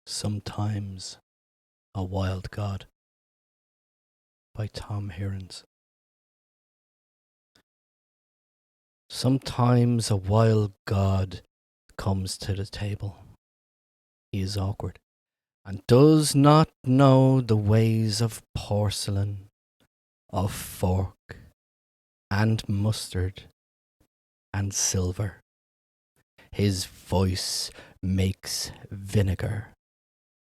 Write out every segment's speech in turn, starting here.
Sometimes a Wild God by Tom Hirons. Sometimes a wild god comes to the table. He is awkward and does not know the ways of porcelain, of fork and mustard and silver. His voice makes vinegar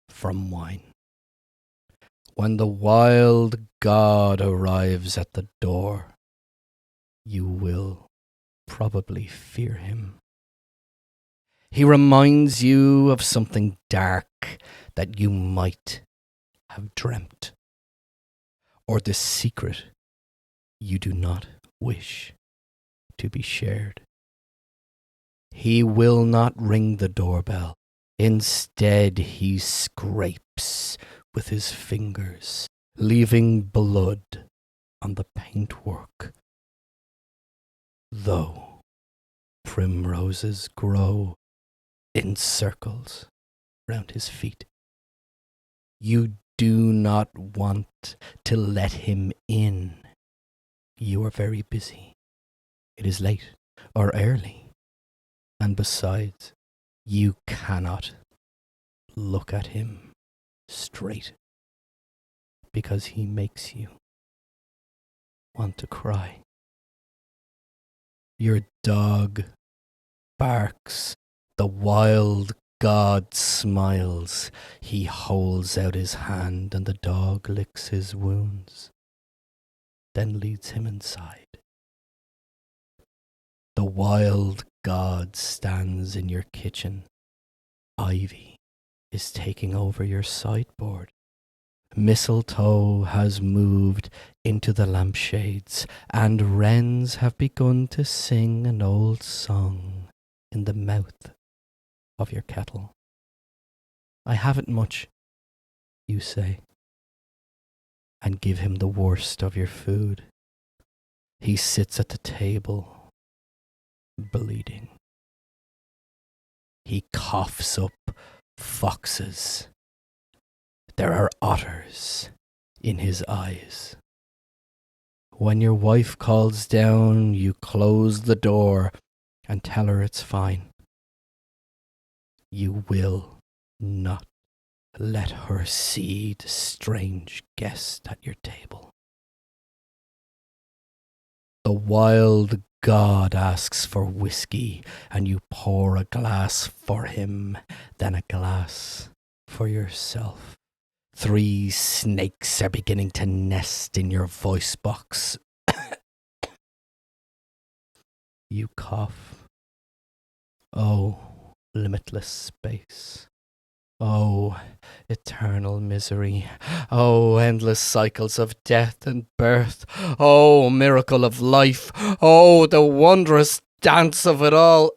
from wine. When the wild god arrives at the door, you will probably fear him. He reminds you of something dark that you might have dreamt, or the secret you do not wish to be shared. He will not ring the doorbell. Instead, he scrapes with his fingers, leaving blood on the paintwork. Though primroses grow in circles round his feet, you do not want to let him in. You are very busy. It is late or early. And besides, you cannot look at him straight because he makes you want to cry. Your dog barks. The wild god smiles. He holds out his hand and the dog licks his wounds, then leads him inside. The wild god stands in your kitchen. Ivy is taking over your sideboard. Mistletoe has moved into the lampshades, and wrens have begun to sing an old song in the mouth of your kettle. I haven't much, you say, and give him the worst of your food. He sits at the table, bleeding. He coughs up foxes. There are otters in his eyes. When your wife calls down, you close the door and tell her it's fine. You will not let her see the strange guest at your table. The wild god asks for whiskey, and you pour a glass for him, then a glass for yourself. 3 snakes are beginning to nest in your voice box. You cough. Oh, limitless space. Oh, eternal misery. Oh, endless cycles of death and birth. Oh, miracle of life. Oh, the wondrous dance of it all.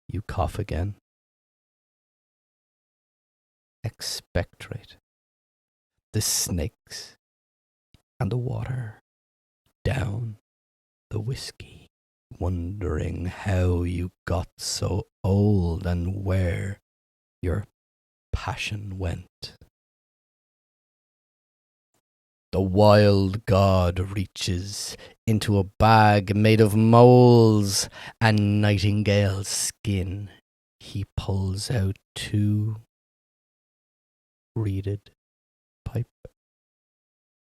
You cough again. Expectorate. The snakes and the water. Down the whiskey. Wondering how you got so old and where your passion went. The wild god reaches into a bag made of moles and nightingale skin. He pulls out 2 reeded pipe,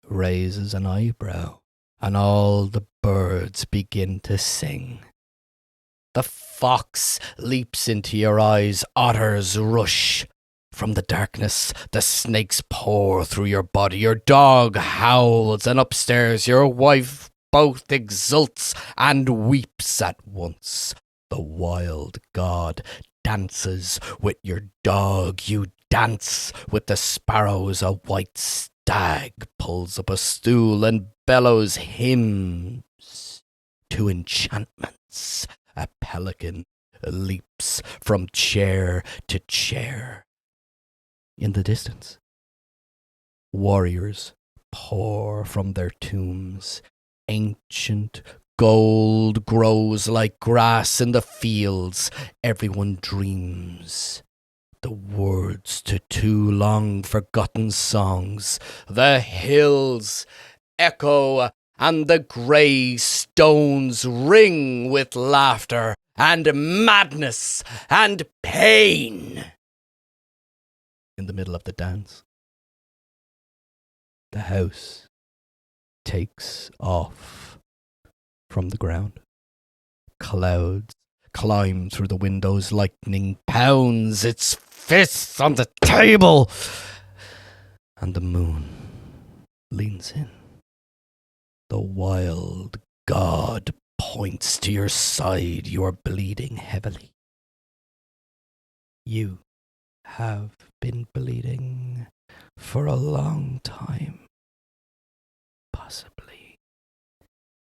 raises an eyebrow, and all the birds begin to sing. The fox leaps into your eyes, otters rush from the darkness, the snakes pour through your body, your dog howls, and upstairs your wife both exults and weeps at once. The wild god dances with your dog, you dance with the sparrows. A white stag pulls up a stool and bellows hymns to enchantments. A pelican leaps from chair to chair. In the distance, warriors pour from their tombs. Ancient gold grows like grass in the fields. Everyone dreams the words to two long forgotten songs. The hills echo and the grey stones ring with laughter and madness and pain. In the middle of the dance, the house takes off from the ground. Clouds climb through the windows. Lightning pounds its fists on the table. And the moon leans in. The wild god points to your side. You are bleeding heavily. You have been bleeding for a long time. Possibly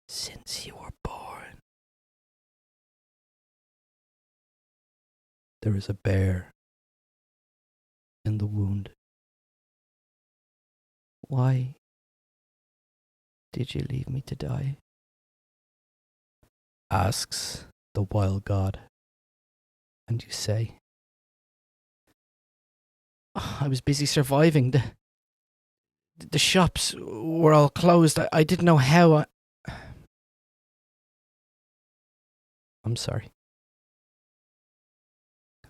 since you were born. There is a bear in the wound. Why did you leave me to die? Asks the wild god. And you say, I was busy surviving. The shops were all closed. I didn't know how. I'm sorry.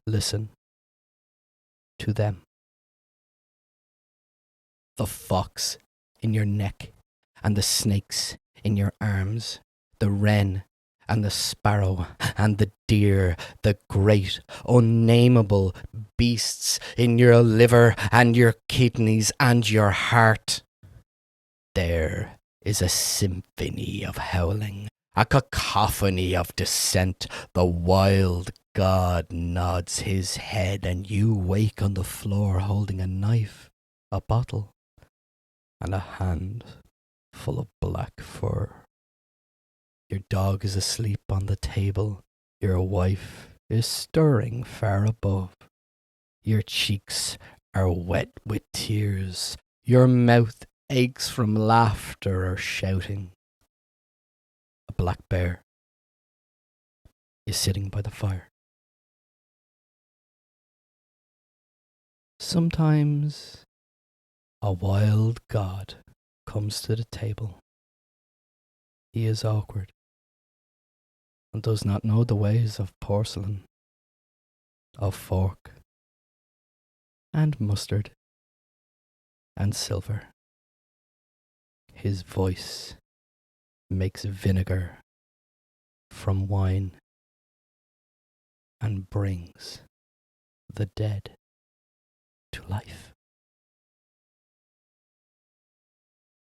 Listen to them. The fox in your neck and the snakes in your arms, the wren and the sparrow and the deer, the great unnameable beasts in your liver and your kidneys and your heart. There is a symphony of howling, a cacophony of dissent. The wild god nods his head and you wake on the floor holding a knife, a bottle, and a hand full of black fur. Your dog is asleep on the table. Your wife is stirring far above. Your cheeks are wet with tears. Your mouth aches from laughter or shouting. A black bear is sitting by the fire. Sometimes a wild god comes to the table. He is awkward and does not know the ways of porcelain, of fork, and mustard, and silver. His voice makes vinegar from wine and brings the dead to life.